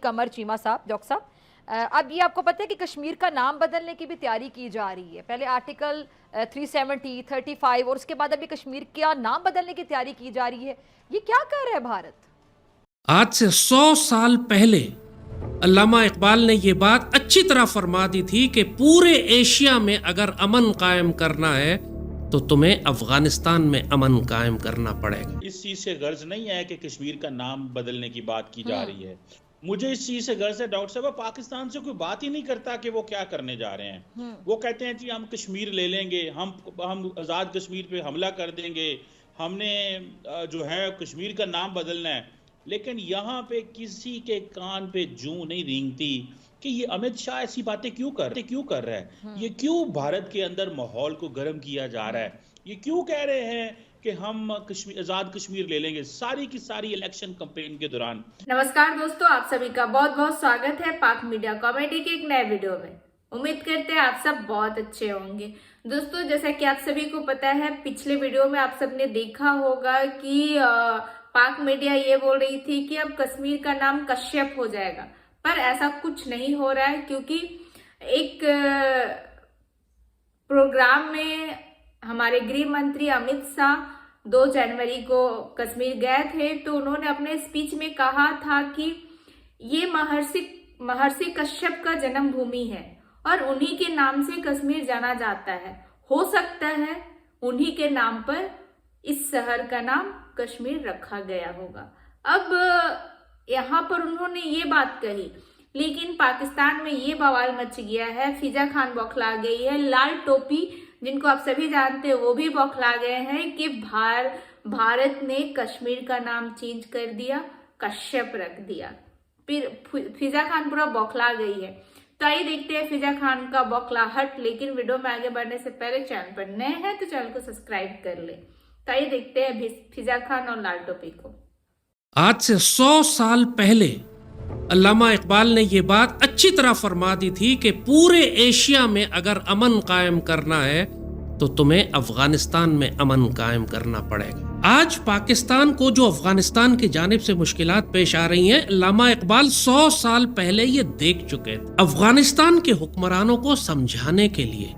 कमर चीमा साहब, डॉक्टर साहब, अब ये आपको पता है कि कश्मीर का नाम बदलने की भी तैयारी की जा रही है। पहले आर्टिकल 370, 35 और उसके बाद अभी कश्मीर का नाम बदलने की तैयारी की जा रही है। ये क्या कर रहा है भारत? आज से 100 साल पहले अल्लामा इकबाल ने ये बात अच्छी तरह फरमा दी थी कि पूरे एशिया में अगर अमन कायम करना है तो तुम्हें अफगानिस्तान में अमन कायम करना पड़ेगा। इस चीज से गर्ज नहीं है कि कश्मीर का नाम बदलने की बात की जा रही है। मुझे इस चीज से गर्ज है डॉक्टर साहब, पाकिस्तान से कोई बात ही नहीं करता कि वो क्या करने जा रहे हैं। वो कहते हैं जी हम कश्मीर ले लेंगे, हम आज़ाद कश्मीर पे हमला कर देंगे, हमने जो है कश्मीर का नाम बदलना है। लेकिन यहाँ पे किसी के कान पे जूं नहीं रेंगती कि ये अमित शाह ऐसी बातें क्यों कर रहा है। ये क्यों भारत के अंदर माहौल को गर्म किया जा रहा है। ये क्यों कह रहे हैं कि हम आजाद कश्मीर ले लेंगे सारी की सारी इलेक्शन कैंपेन के दौरान। नमस्कार दोस्तों, आप सभी का बहुत बहुत स्वागत है पाक मीडिया कॉमेडी के एक नए वीडियो में। उम्मीद करते हैं आप सब बहुत अच्छे होंगे। दोस्तों, जैसा कि आप सभी को पता है, पिछले वीडियो में आप सबने देखा होगा कि पाक मीडिया ये बोल रही थी कि अब कश्मीर का नाम कश्यप हो जाएगा, पर ऐसा कुछ नहीं हो रहा है, क्योंकि एक प्रोग्राम में हमारे गृह मंत्री अमित शाह 2 जनवरी को कश्मीर गए थे, तो उन्होंने अपने स्पीच में कहा था कि ये महर्षि कश्यप का जन्मभूमि है और उन्हीं के नाम से कश्मीर जाना जाता है। हो सकता है उन्हीं के नाम पर इस शहर का नाम कश्मीर रखा गया होगा। अब यहाँ पर उन्होंने ये बात कही, लेकिन पाकिस्तान में ये बवाल मच गया है। फिजा खान बौखला गई है, लाल टोपी जिनको आप सभी जानते हैं वो भी बौखला गए हैं कि भारत ने कश्मीर का नाम चेंज कर दिया, कश्यप रख दिया। फिर फिजा खान पूरा बौखला गई है। तो आइए देखते हैं फिजा खान का बौखलाहट। लेकिन वीडियो में आगे बढ़ने से पहले चैनल पर नए हैं तो चैनल को सब्सक्राइब कर ले। तो आइए देखते हैं फिजा खान और लाल टोपी को। आज से 100 साल पहले अल्लामा इकबाल ने ये बात अच्छी तरह फरमा दी थी कि पूरे एशिया में अगर अमन कायम करना है तो तुम्हें अफगानिस्तान में अमन कायम करना पड़ेगा। आज पाकिस्तान को जो अफगानिस्तान की जानिब से मुश्किलात पेश आ रही हैं, अल्लामा इकबाल 100 साल पहले ये देख चुके थे। अफगानिस्तान के हुक्मरानों को समझाने के लिए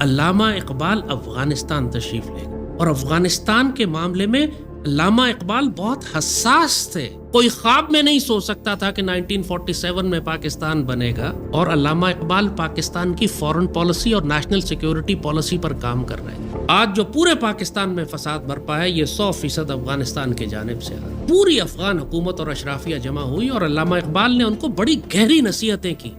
अल्लामा इकबाल अफगानिस्तान तशरीफ ले गए और अफगानिस्तान के मामले में अल्लामा इकबाल बहुत हसास थे। कोई ख्वाब में नहीं सोच सकता था कि 1947 में पाकिस्तान बनेगा, और अल्लामा इकबाल पाकिस्तान की फॉरेन पॉलिसी और नेशनल सिक्योरिटी पॉलिसी पर काम कर रहे हैं। आज जो पूरे पाकिस्तान में फसाद बरपा है, ये 100% अफगानिस्तान की जानिब से है। पूरी अफगान हुकूमत और अशराफिया जमा हुई और अल्लामा इकबाल ने उनको बड़ी गहरी नसीहतें की।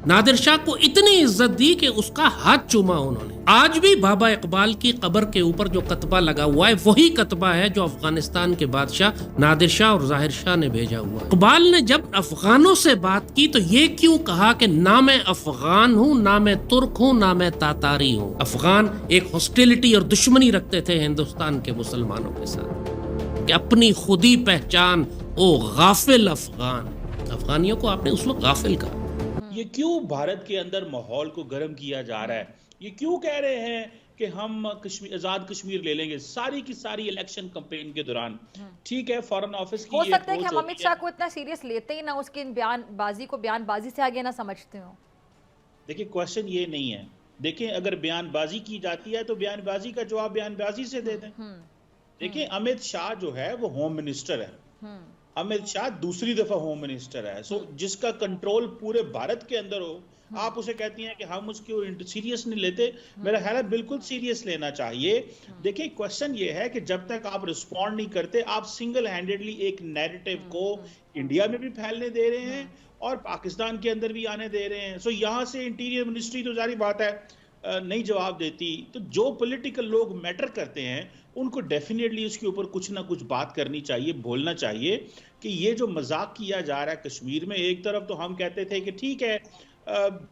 नादिर शाह को इतनी इज्जत दी कि उसका हाथ चूमा उन्होंने। आज भी बाबा इकबाल की कब्र के ऊपर जो कतबा लगा हुआ है वही कतबा है जो अफगानिस्तान के बादशाह नादिर शाह और जाहिर शाह ने भेजा हुआ। इकबाल ने जब अफगानों से बात की तो ये क्यों कहा कि ना मैं अफगान हूँ, ना मैं तुर्क हूँ, ना मैं तातारी हूँ। अफगान एक हॉस्टिलिटी और दुश्मनी रखते थे हिंदुस्तान के मुसलमानों के साथ कि अपनी खुदी पहचान, ओ गाफिल अफगान। अफगानियों को आपने उस वक्त गाफिल कहा। ये क्यों भारत के अंदर माहौल को गर्म किया जा रहा है। ये क्यों कह रहे हैं कि हम आजाद कश्मीर ले लेंगे सारी की सारी इलेक्शन कैंपेन के दौरान। ठीक है, फॉरेन ऑफिस की हो सकता है कि हम अमित शाह को इतना सीरियस लेते ही ना, उसकी बयानबाजी को बयानबाजी से आगे ना समझते हो। देखिए, क्वेश्चन ये नहीं है। देखिए, अगर बयानबाजी की जाती है तो बयानबाजी का जवाब बयानबाजी से दे दें। देखिए, अमित शाह जो है वो होम मिनिस्टर है। अमित शाह दूसरी दफा होम मिनिस्टर है। सो जिसका कंट्रोल पूरे भारत के अंदर हो, आप उसे कहती हैं कि हम उसको सीरियस नहीं लेते। मेरा ख्याल है बिल्कुल सीरियस लेना चाहिए। देखिए, क्वेश्चन ये है कि जब तक आप रिस्पॉन्ड नहीं करते, आप सिंगल हैंडेडली एक नैरेटिव को इंडिया में भी फैलने दे रहे हैं और पाकिस्तान के अंदर भी आने दे रहे हैं। सो यहाँ से इंटीरियर मिनिस्ट्री तो जारी बात है नहीं जवाब देती। तो जो पॉलिटिकल लोग मैटर करते हैं उनको डेफिनेटली उसके ऊपर कुछ ना कुछ बात करनी चाहिए, बोलना चाहिए कि ये जो मजाक किया जा रहा है कश्मीर में। एक तरफ तो हम कहते थे कि ठीक है,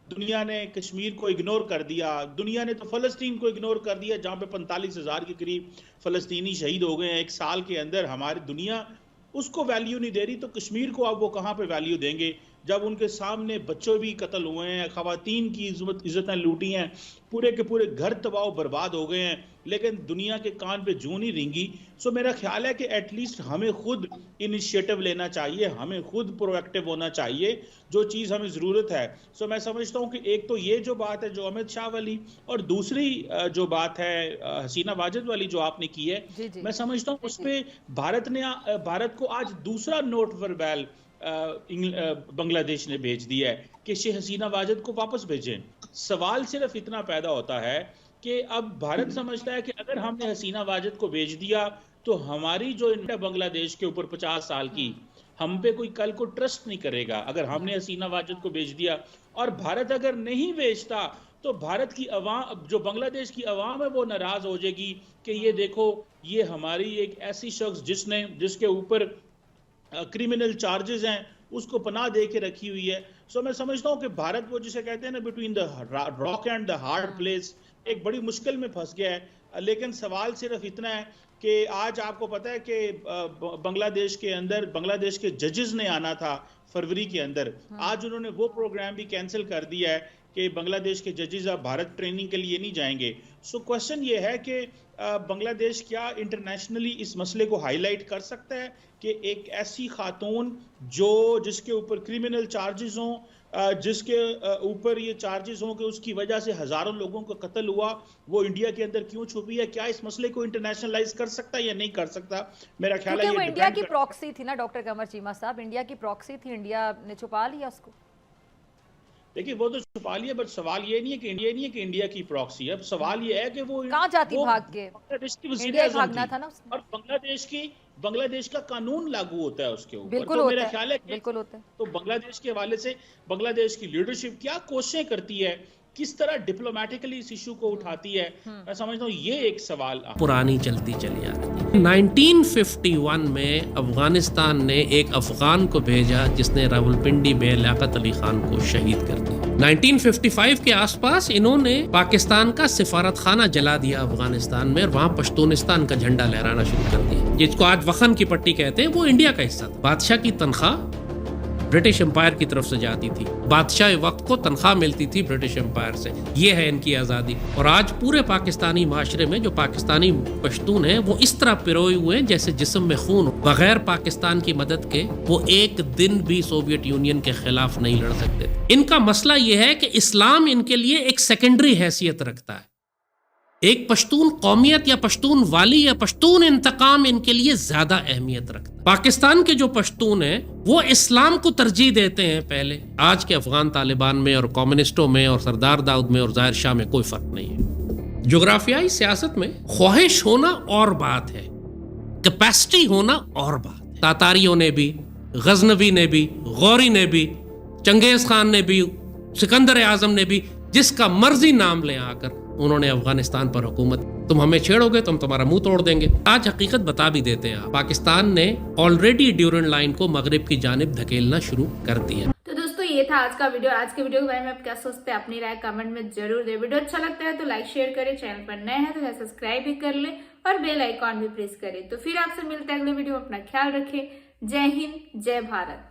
दुनिया ने कश्मीर को इग्नोर कर दिया, दुनिया ने तो फ़लस्तीन को इग्नोर कर दिया जहाँ पे 45,000 के करीब फ़लस्तीनी शहीद हो गए हैं 1 साल के अंदर। हमारी दुनिया उसको वैल्यू नहीं दे रही, तो कश्मीर को अब वो कहाँ पे वैल्यू देंगे। जब उनके सामने बच्चों भी कत्ल हुए हैं, खवातीन की इज्जतें लूटी हैं, पूरे के पूरे घर तबाह बर्बाद हो गए हैं, लेकिन दुनिया के कान पे जूं नहीं रिंगी। सो मेरा ख्याल है कि एटलीस्ट हमें खुद इनिशिएटिव लेना चाहिए, हमें खुद प्रोएक्टिव होना चाहिए जो चीज़ हमें ज़रूरत है। सो मैं समझता हूँ कि एक तो ये जो बात है जो अमित शाह वाली, और दूसरी जो बात है हसीना वाजिद वाली जो आपने की है, मैं समझता हूँ उस पर भारत को आज दूसरा नोट वर्बैल बांग्लादेश ने भेज दिया है कि शेख हसीना वाजिद को वापस भेजें। सवाल सिर्फ इतना पैदा होता है कि अब भारत समझता है कि अगर हमने हसीना वाजिद को भेज दिया तो हमारी जो इंडिया बांग्लादेश के ऊपर 50 साल की, हम पे कोई कल को ट्रस्ट नहीं करेगा अगर हमने हसीना वाजिद को भेज दिया। और भारत अगर नहीं भेजता तो भारत की अवाम, जो बांग्लादेश की अवाम है, वो नाराज हो जाएगी कि ये देखो, ये हमारी एक ऐसी शख्स जिसके ऊपर क्रिमिनल चार्जेस हैं, उसको पनाह दे के रखी हुई है। सो मैं समझता हूँ कि भारत, वो जिसे कहते हैं ना, between the rock and the hard place, एक बड़ी मुश्किल में फंस गया है। लेकिन सवाल सिर्फ इतना है कि आज आपको पता है कि बांग्लादेश के जजेस ने आना था फरवरी के अंदर, आज उन्होंने वो प्रोग्राम भी कैंसिल कर दिया है कि बांग्लादेश के जजेस अब भारत ट्रेनिंग के लिए नहीं जाएंगे। सो क्वेश्चन ये है कि बांग्लादेश क्या इंटरनेशनली इस मसले को हाईलाइट कर सकता है कि एक ऐसी खातून जिसके ऊपर क्रिमिनल चार्जेस हों, जिसके ऊपर ये चार्जेस हों कि उसकी वजह से हजारों लोगों का कत्ल हुआ, वो इंडिया के अंदर क्यों छुपी है? क्या इस मसले को इंटरनेशनलाइज कर सकता है या नहीं कर सकता? मेरा ख्याल है वो इंडिया की प्रॉक्सी थी ना डॉक्टर कमर चीमा साहब, इंडिया की प्रॉक्सी थी, इंडिया ने छुपा लिया उसको। देखिए वो तो छुपा लिया, बट सवाल ये नहीं है कि इंडिया की प्रॉक्सी है। अब सवाल ये है कि वो कहाँ जाती भाग के, बांग्लादेश की इंडिया भागना था ना उसने। और बांग्लादेश का कानून लागू होता है उसके ऊपर। बिल्कुल तो होता मेरा है, ख्याल है कि बिल्कुल होता है। तो बांग्लादेश के हवाले से बांग्लादेश की लीडरशिप क्या कोशिशें करती है, किस तरह डिप्लोमेटिकली इस इशू को उठाती है, मैं समझता हूँ ये एक सवाल पुरानी चलती चली आ रही है। 1951 में अफगानिस्तान ने एक अफगान को भेजा जिसने रावलपिंडी में लियाकत अली खान को शहीद कर दिया। 1955 के आसपास इन्होंने पाकिस्तान का सिफारत खाना जला दिया अफगानिस्तान में, और वहां पश्तूनिस्तान का झंडा लहराना शुरू कर दिया, जिसको आज वखन की पट्टी कहते हैं। वो इंडिया का हिस्सा था। बादशाह की तनख्वाह ब्रिटिश एम्पायर की तरफ से जाती थी, बादशाह वक्त को तनख्वाह मिलती थी ब्रिटिश एम्पायर से। ये है इनकी आज़ादी। और आज पूरे पाकिस्तानी माशरे में जो पाकिस्तानी पश्तून हैं वो इस तरह पिरोए हुए हैं जैसे जिस्म में खून। बगैर पाकिस्तान की मदद के वो एक दिन भी सोवियत यूनियन के खिलाफ नहीं लड़ सकते। इनका मसला ये है कि इस्लाम इनके लिए एक सेकेंडरी हैसियत रखता है। एक पश्तून कौमियत या पश्तून वाली या पश्तून इंतकाम इनके लिए ज्यादा अहमियत रखता है। पाकिस्तान के जो पश्तून हैं वो इस्लाम को तरजीह देते हैं पहले। आज के अफगान तालिबान में और कम्युनिस्टों में और सरदार दाऊद में और जाहिर शाह में कोई फर्क नहीं है। जोग्राफियाई सियासत में ख्वाहिश होना और बात है, कैपेसिटी होना और बात है। तातारियों ने भी, गजनवी ने भी, गौरी ने भी, चंगेज खान ने भी, सिकंदर आजम ने भी, जिसका मर्जी नाम ले आकर उन्होंने अफगानिस्तान पर हुकूमत, तुम हमें छेड़ोगे तो हम तुम्हारा मुंह तोड़ देंगे। आज हकीकत बता भी देते हैं, पाकिस्तान ने ऑलरेडी ड्यूरेंट लाइन को मगरिब की जानिब धकेलना शुरू कर दिया। तो दोस्तों ये था आज का वीडियो। आज के वीडियो के बारे में आप क्या सोचते हैं, अपनी राय कमेंट में जरूर दें। वीडियो अच्छा लगता है तो लाइक शेयर करें, चैनल पर नए हैं तो सब्सक्राइब भी कर ले और बेल आइकॉन भी प्रेस करें। तो फिर आपसे मिलते हैं अगले वीडियो में। अपना ख्याल रखें। जय हिंद, जय भारत।